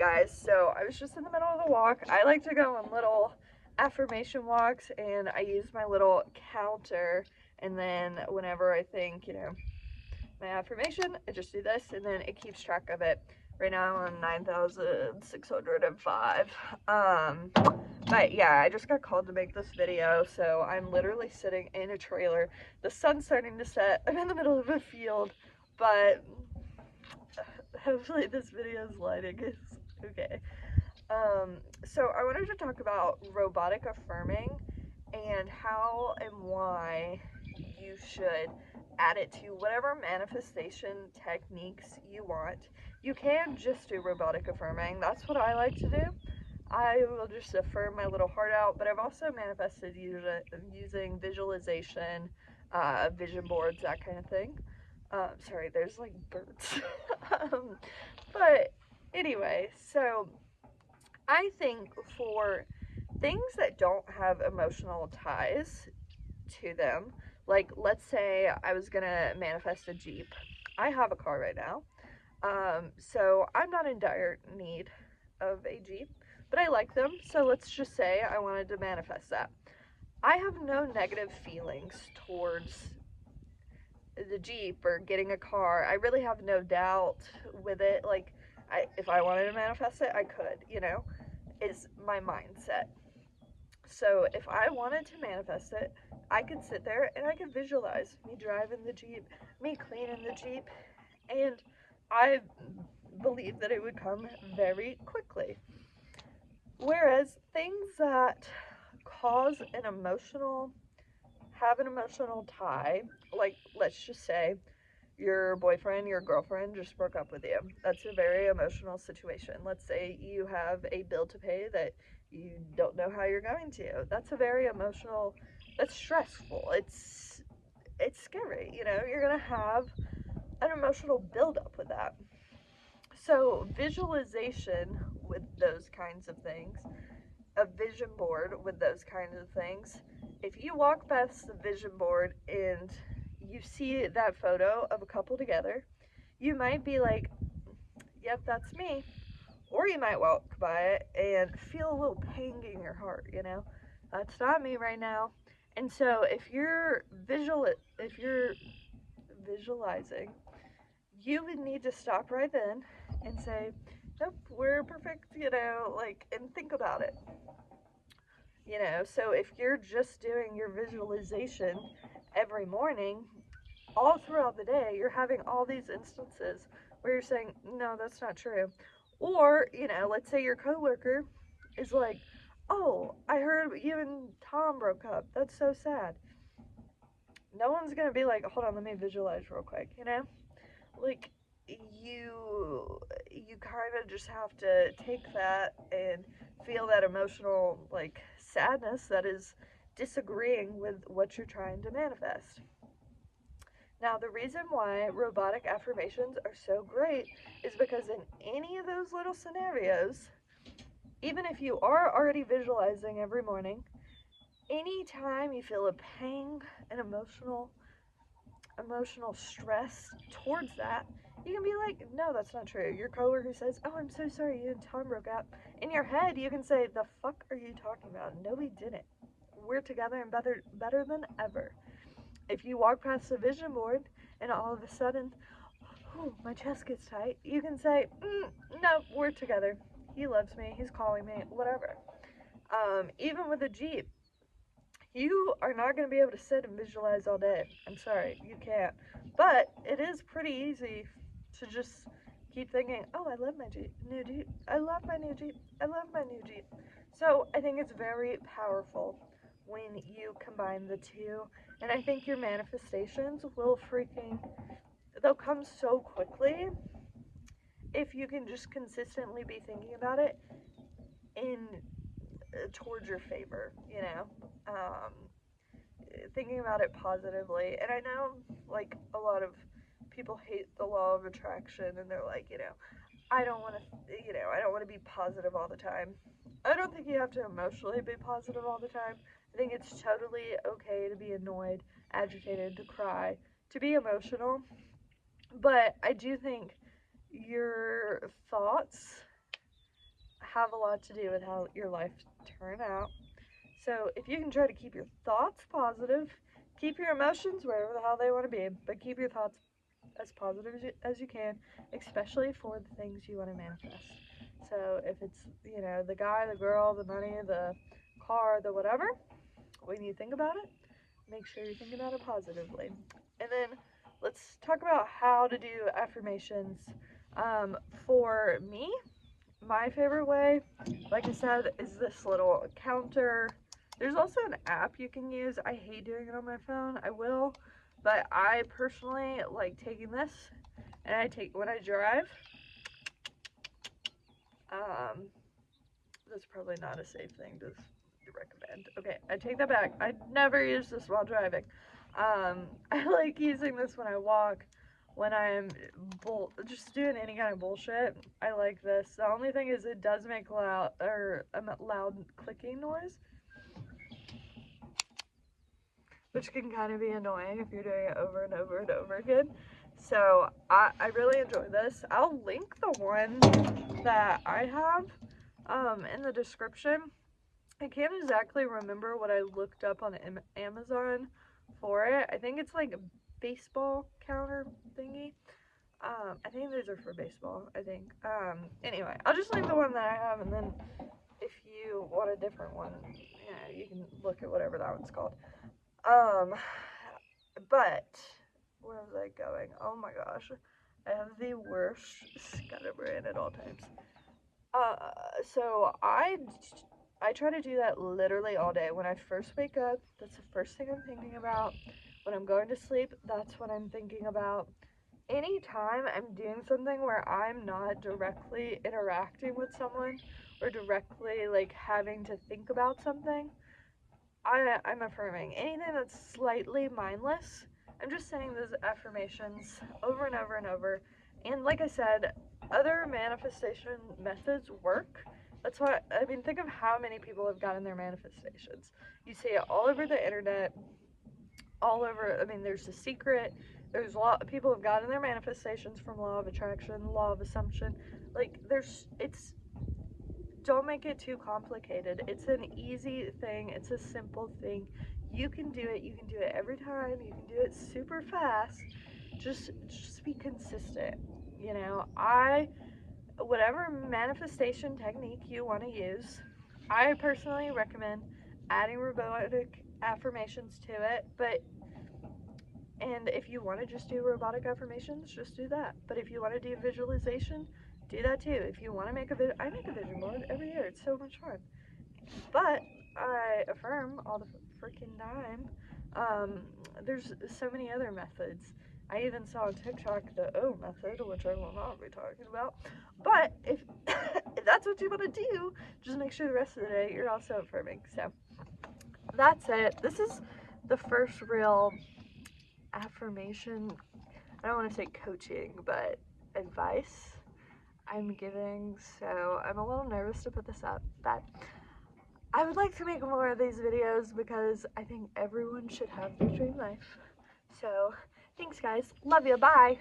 Alright guys, so I was just in the middle of the walk. I like to go on little affirmation walks, and I use my little counter, and then whenever I think, my affirmation, I just do this, and then it keeps track of it. Right now I'm on 9,605. But yeah, I just got called to make this video, so I'm literally sitting in a trailer. The sun's starting to set. I'm in the middle of a field, but hopefully this video's lighting is okay. So I wanted to talk about robotic affirming and how and why you should add it to whatever manifestation techniques you want. You can just do robotic affirming. That's what I like to do. I will just affirm my little heart out, but I've also manifested using visualization, vision boards, that kind of thing. Sorry, there's like birds. But anyway, so I think for things that don't have emotional ties to them, like let's say I was gonna manifest a Jeep. I have a car right now, so I'm not in dire need of a Jeep, but I like them, so let's just say I wanted to manifest that. I have no negative feelings towards the Jeep or getting a car. I really have no doubt with it. Like, if I wanted to manifest it, I could, is my mindset. So if I wanted to manifest it, I could sit there and I could visualize me driving the Jeep, me cleaning the Jeep, and I believe that it would come very quickly. Whereas things that cause have an emotional tie, like let's just say your boyfriend, your girlfriend just broke up with you. That's a very emotional situation. Let's say you have a bill to pay that you don't know how you're going to. That's a very emotional, that's stressful. It's scary, you're going to have an emotional buildup with that. So, visualization with those kinds of things, a vision board with those kinds of things, if you walk past the vision board and you see that photo of a couple together, you might be like, yep, that's me. Or you might walk by it and feel a little pang in your heart, That's not me right now. And so if you're visualizing, you would need to stop right then and say, nope, we're perfect, and think about it. So if you're just doing your visualization every morning, all throughout the day, you're having all these instances where you're saying, no, that's not true. Or, let's say your coworker is like, oh, I heard you and Tom broke up. That's so sad. No one's going to be like, hold on, let me visualize real quick, Like, you kind of just have to take that and feel that emotional, like, sadness that is disagreeing with what you're trying to manifest. Now, the reason why robotic affirmations are so great is because in any of those little scenarios, even if you are already visualizing every morning, anytime you feel a pang, an emotional stress towards that, you can be like, no, that's not true. Your coworker says, oh, I'm so sorry you and Tom broke up. In your head, you can say, the fuck are you talking about? No, we didn't. We're together and better than ever. If you walk past the vision board and all of a sudden, oh, my chest gets tight, you can say, no, we're together. He loves me. He's calling me. Whatever. Even with a Jeep, you are not going to be able to sit and visualize all day. I'm sorry, you can't. But it is pretty easy to just keep thinking, oh, I love my new Jeep. I love my new Jeep. I love my new Jeep. So I think it's very powerful when you combine the two. And I think your manifestations they'll come so quickly if you can just consistently be thinking about it towards your favor, thinking about it positively. And I know, like, a lot of people hate the law of attraction, and they're like, I don't want to be positive all the time. I don't think you have to emotionally be positive all the time. I think it's totally okay to be annoyed, agitated, to cry, to be emotional. But I do think your thoughts have a lot to do with how your life turn out. So if you can try to keep your thoughts positive, keep your emotions wherever the hell they want to be, but keep your thoughts as positive as you can, especially for the things you want to manifest. So if it's, you know, the guy, the girl, the money, the car, the whatever, when you think about it, make sure you're thinking about it positively. And then let's talk about how to do affirmations. For me, my favorite way, like I said, is this little counter. There's also an app you can use. I hate doing it on my phone. I will, but I personally like taking this, and I take when I drive. That's probably not a safe thing to recommend. Okay, I take that back. I never use this while driving. I like using this when I walk, when I'm just doing any kind of bullshit. I like this. The only thing is it does make loud clicking noise, which can kind of be annoying if you're doing it over and over and over again. So I really enjoy this. I'll link the one that I have in the description. I can't exactly remember what I looked up on Amazon for it. I think it's like a baseball counter thingy. I think those are for baseball, I think. Anyway, I'll just link the one that I have, and then if you want a different one, yeah, you can look at whatever that one's called. But where was I going? Oh my gosh. I have the worst scatterbrain at all times. So I try to do that literally all day. When I first wake up, that's the first thing I'm thinking about. When I'm going to sleep, that's what I'm thinking about. Anytime I'm doing something where I'm not directly interacting with someone or directly like having to think about something, I'm affirming. Anything that's slightly mindless, I'm just saying those affirmations over and over and over. And like I said, other manifestation methods work. That's why, I mean, think of how many people have gotten their manifestations. You see it all over the internet, all over, I mean, there's The Secret. There's a lot of people have gotten their manifestations from law of attraction, law of assumption. Like, don't make it too complicated. It's an easy thing. It's a simple thing. You can do it. You can do it every time. You can do it super fast. Just be consistent. You know, whatever manifestation technique you want to use, I personally recommend adding robotic affirmations to it. And if you want to just do robotic affirmations, just do that. But if you want to do visualization, do that too. If you want to make I make a vision board every year. It's so much fun. But I affirm all the freaking time. There's so many other methods. I even saw on TikTok the O method, which I will not be talking about. But if that's what you want to do, just make sure the rest of the day you're also affirming. So that's it. This is the first real affirmation, I don't want to say coaching, but advice I'm giving, so I'm a little nervous to put this up, but I would like to make more of these videos because I think everyone should have their dream life. So thanks guys, love you, bye.